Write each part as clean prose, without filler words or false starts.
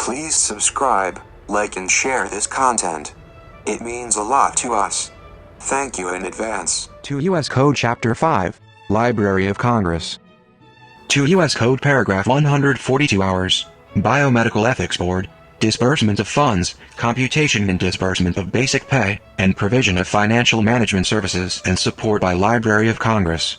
Please subscribe, like and share this content. It means a lot to us. Thank you in advance. To U.S. Code Chapter 5, Library of Congress. To U.S. Code Paragraph 142 Hours, Biomedical Ethics Board, disbursement of funds, computation and disbursement of basic pay, and provision of financial management services and support by Library of Congress.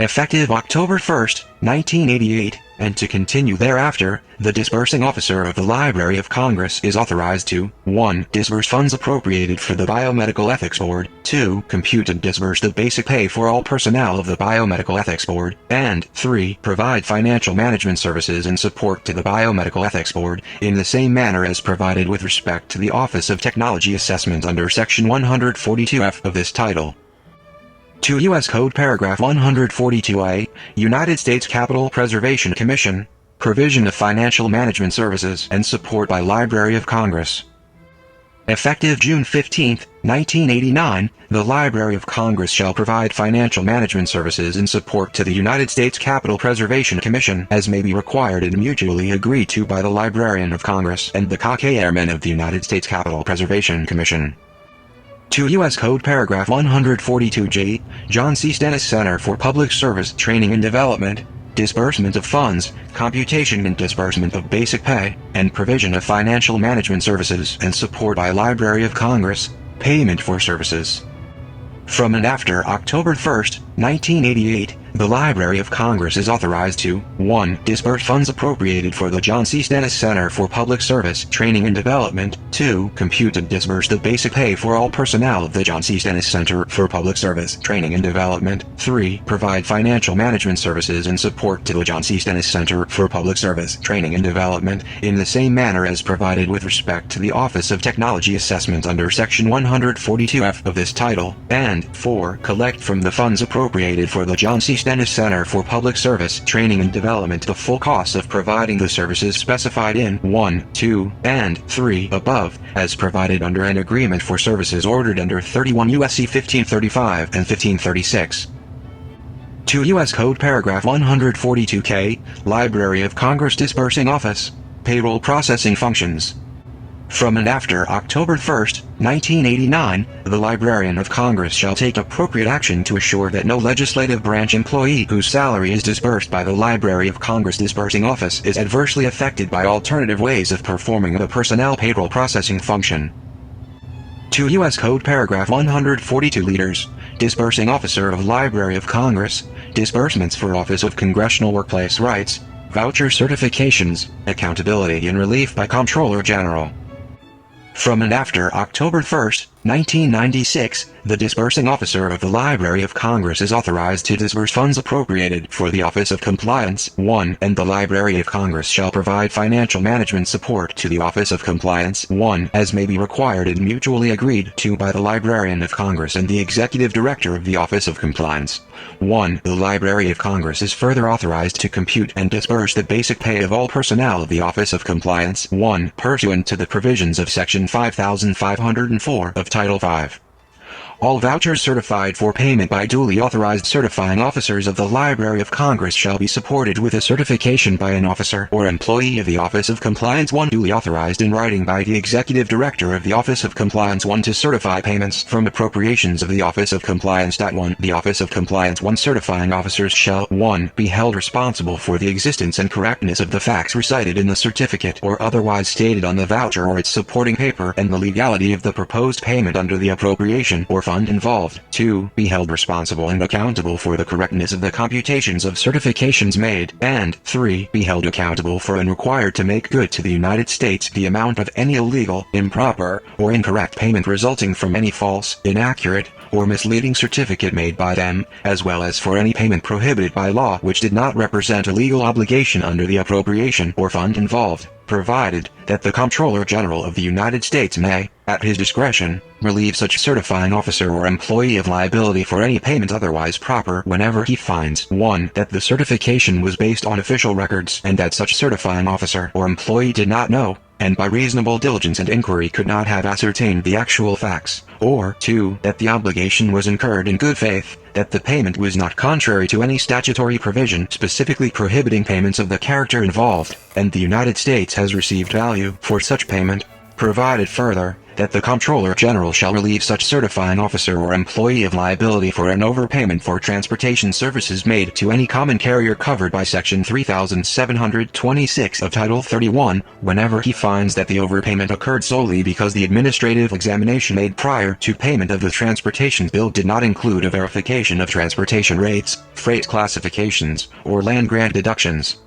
Effective October 1, 1988, and to continue thereafter, the disbursing officer of the Library of Congress is authorized to 1. Disburse funds appropriated for the Biomedical Ethics Board, 2. Compute and disburse the basic pay for all personnel of the Biomedical Ethics Board, and 3. Provide financial management services and support to the Biomedical Ethics Board, in the same manner as provided with respect to the Office of Technology Assessment under Section 142F of this title. To U.S. Code Paragraph 142A, United States Capitol Preservation Commission, provision of financial management services and support by Library of Congress. Effective June 15, 1989, the Library of Congress shall provide financial management services and support to the United States Capitol Preservation Commission as may be required and mutually agreed to by the Librarian of Congress and the Cockay Airmen of the United States Capitol Preservation Commission. To U.S. Code Paragraph 142G, John C. Stennis Center for Public Service Training and Development, disbursement of funds, computation and disbursement of basic pay, and provision of financial management services and support by Library of Congress, payment for services. From and after October 1, 1988, the Library of Congress is authorized to 1. Disburse funds appropriated for the John C. Stennis Center for Public Service Training and Development, 2. Compute and disburse the basic pay for all personnel of the John C. Stennis Center for Public Service Training and Development, 3. Provide financial management services and support to the John C. Stennis Center for Public Service Training and Development, in the same manner as provided with respect to the Office of Technology Assessment under Section 142F of this title, and 4. Collect from the funds appropriated for the John C. Stennis Center for Public Service Training and Development the full cost of providing the services specified in 1, 2, and 3 above, as provided under an agreement for services ordered under 31 U.S.C. 1535 and 1536. To U.S. Code Paragraph 142K, Library of Congress Disbursing Office, Payroll Processing Functions. From and after October 1, 1989, the Librarian of Congress shall take appropriate action to assure that no legislative branch employee whose salary is disbursed by the Library of Congress Disbursing Office is adversely affected by alternative ways of performing the personnel payroll processing function. To U.S. Code Paragraph 142 Leaders, Disbursing Officer of Library of Congress, Disbursements for Office of Congressional Workplace Rights, Voucher Certifications, Accountability and Relief by Comptroller General. From and after October 1, 1996, the disbursing officer of the Library of Congress is authorized to disburse funds appropriated for the Office of Compliance, 1, and the Library of Congress shall provide financial management support to the Office of Compliance, 1, as may be required and mutually agreed to by the Librarian of Congress and the Executive Director of the Office of Compliance. 1. The Library of Congress is further authorized to compute and disburse the basic pay of all personnel of the Office of Compliance, 1, pursuant to the provisions of Section 5504 of Title V. All vouchers certified for payment by duly authorized certifying officers of the Library of Congress shall be supported with a certification by an officer or employee of the Office of Compliance 1 duly authorized in writing by the Executive Director of the Office of Compliance 1 to certify payments from appropriations of the Office of Compliance. 1. The Office of Compliance 1 certifying officers shall 1. Be held responsible for the existence and correctness of the facts recited in the certificate or otherwise stated on the voucher or its supporting paper and the legality of the proposed payment under the appropriation or fund involved. 2. Be held responsible and accountable for the correctness of the computations of certifications made, and 3. Be held accountable for and required to make good to the United States the amount of any illegal, improper, or incorrect payment resulting from any false, inaccurate, or misleading certificate made by them, as well as for any payment prohibited by law which did not represent a legal obligation under the appropriation or fund involved, provided that the Comptroller General of the United States may, at his discretion, relieve such certifying officer or employee of liability for any payment otherwise proper whenever he finds 1. That the certification was based on official records and that such certifying officer or employee did not know, and by reasonable diligence and inquiry could not have ascertained the actual facts, or 2. That the obligation was incurred in good faith, that the payment was not contrary to any statutory provision specifically prohibiting payments of the character involved, and the United States has received value for such payment. Provided further, that the Comptroller General shall relieve such certifying officer or employee of liability for an overpayment for transportation services made to any common carrier covered by Section 3726 of Title 31, whenever he finds that the overpayment occurred solely because the administrative examination made prior to payment of the transportation bill did not include a verification of transportation rates, freight classifications, or land grant deductions.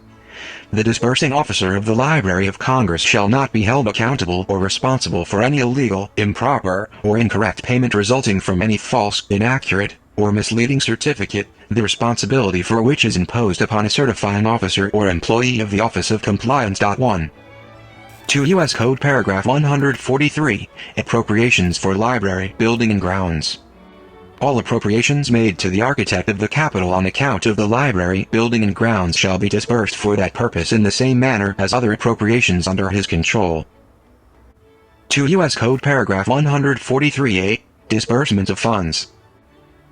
The disbursing officer of the Library of Congress shall not be held accountable or responsible for any illegal, improper, or incorrect payment resulting from any false, inaccurate, or misleading certificate, the responsibility for which is imposed upon a certifying officer or employee of the Office of Compliance. 1. 2 U.S. Code Paragraph 143, Appropriations for Library, Building and Grounds. All appropriations made to the architect of the Capitol on account of the library, building and grounds shall be disbursed for that purpose in the same manner as other appropriations under his control. 2 U.S. Code Paragraph 143A, Disbursement of Funds.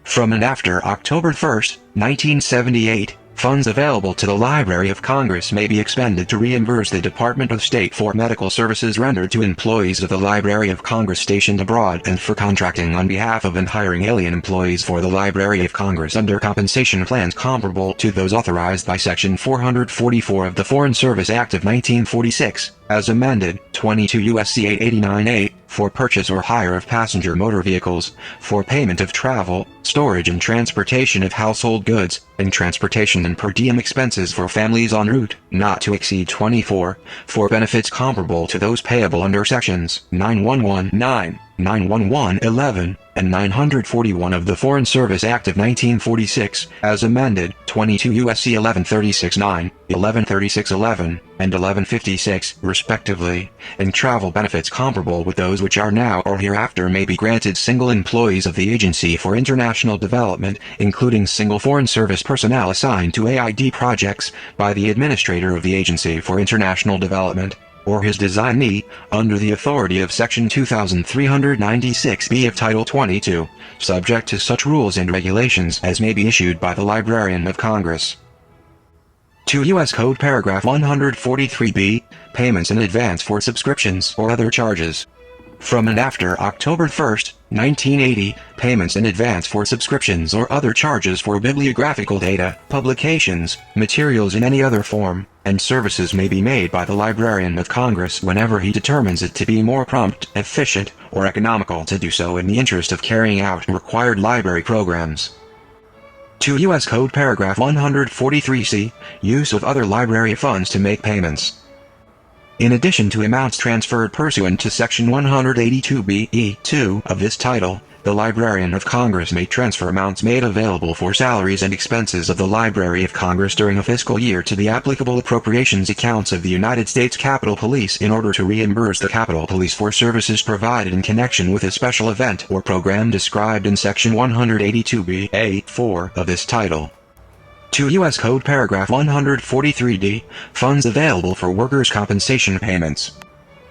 From and after October 1, 1978, funds available to the Library of Congress may be expended to reimburse the Department of State for medical services rendered to employees of the Library of Congress stationed abroad and for contracting on behalf of and hiring alien employees for the Library of Congress under compensation plans comparable to those authorized by Section 444 of the Foreign Service Act of 1946, as amended, 22 U.S.C. 889-8, for purchase or hire of passenger motor vehicles, for payment of travel, storage and transportation of household goods, and transportation and per diem expenses for families en route, not to exceed 24, for benefits comparable to those payable under Sections 911-9, 911-11, and 941 of the Foreign Service Act of 1946, as amended, 22 U.S.C. 1136-9, 1136-11, and 1156, respectively, and travel benefits comparable with those which are now or hereafter may be granted single employees of the Agency for International Development, including single Foreign Service personnel assigned to AID projects by the Administrator of the Agency for International Development, or his designee, under the authority of Section 2396B of Title 22, subject to such rules and regulations as may be issued by the Librarian of Congress. 2 U.S. Code Paragraph 143B, Payments in advance for subscriptions or other charges. From and after October 1, 1980, payments in advance for subscriptions or other charges for bibliographical data, publications, materials in any other form, and services may be made by the Librarian of Congress whenever he determines it to be more prompt, efficient, or economical to do so in the interest of carrying out required library programs. 2 U.S. Code Paragraph 143C, Use of other library funds to make payments. In addition to amounts transferred pursuant to Section 182B(e)(2) of this title, the Librarian of Congress may transfer amounts made available for salaries and expenses of the Library of Congress during a fiscal year to the applicable appropriations accounts of the United States Capitol Police in order to reimburse the Capitol Police for services provided in connection with a special event or program described in Section 182B(a)(4) of this title. 2 U.S. Code Paragraph 143D, Funds available for workers' compensation payments.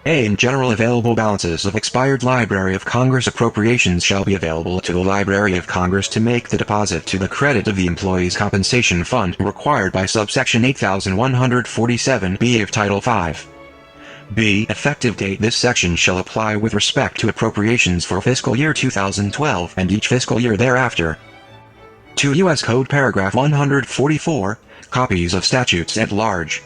A. In general, available balances of expired Library of Congress appropriations shall be available to the Library of Congress to make the deposit to the credit of the Employees' Compensation Fund required by subsection 8147B of Title V. B. Effective date. This section shall apply with respect to appropriations for fiscal year 2012 and each fiscal year thereafter. 2 U.S. Code Paragraph 144, Copies of Statutes at Large.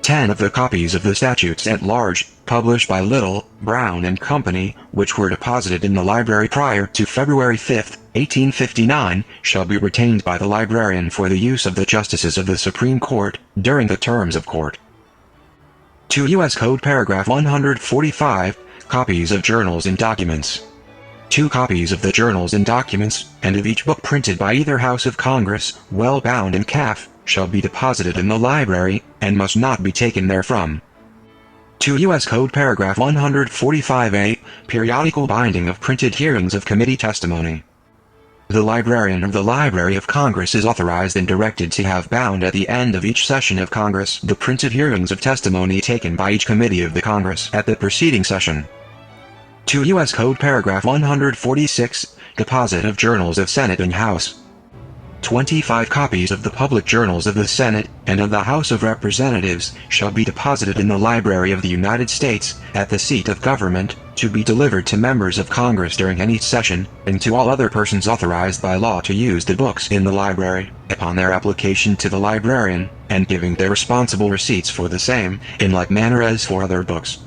10 of the copies of the statutes at large, published by Little, Brown and Company, which were deposited in the library prior to February 5, 1859, shall be retained by the librarian for the use of the justices of the Supreme Court, during the terms of court. 2 U.S. Code Paragraph 145, Copies of Journals and Documents. 2 copies of the journals and documents, and of each book printed by either House of Congress, well bound in calf, shall be deposited in the library, and must not be taken therefrom. 2 U.S. Code Paragraph 145A, Periodical binding of printed hearings of committee testimony. The librarian of the Library of Congress is authorized and directed to have bound at the end of each session of Congress the printed hearings of testimony taken by each committee of the Congress at the preceding session. 2 U.S. Code Paragraph 146, Deposit of Journals of Senate and House. 25 copies of the public journals of the Senate and of the House of Representatives shall be deposited in the Library of the United States, at the seat of government, to be delivered to members of Congress during any session, and to all other persons authorized by law to use the books in the library, upon their application to the librarian, and giving their responsible receipts for the same, in like manner as for other books.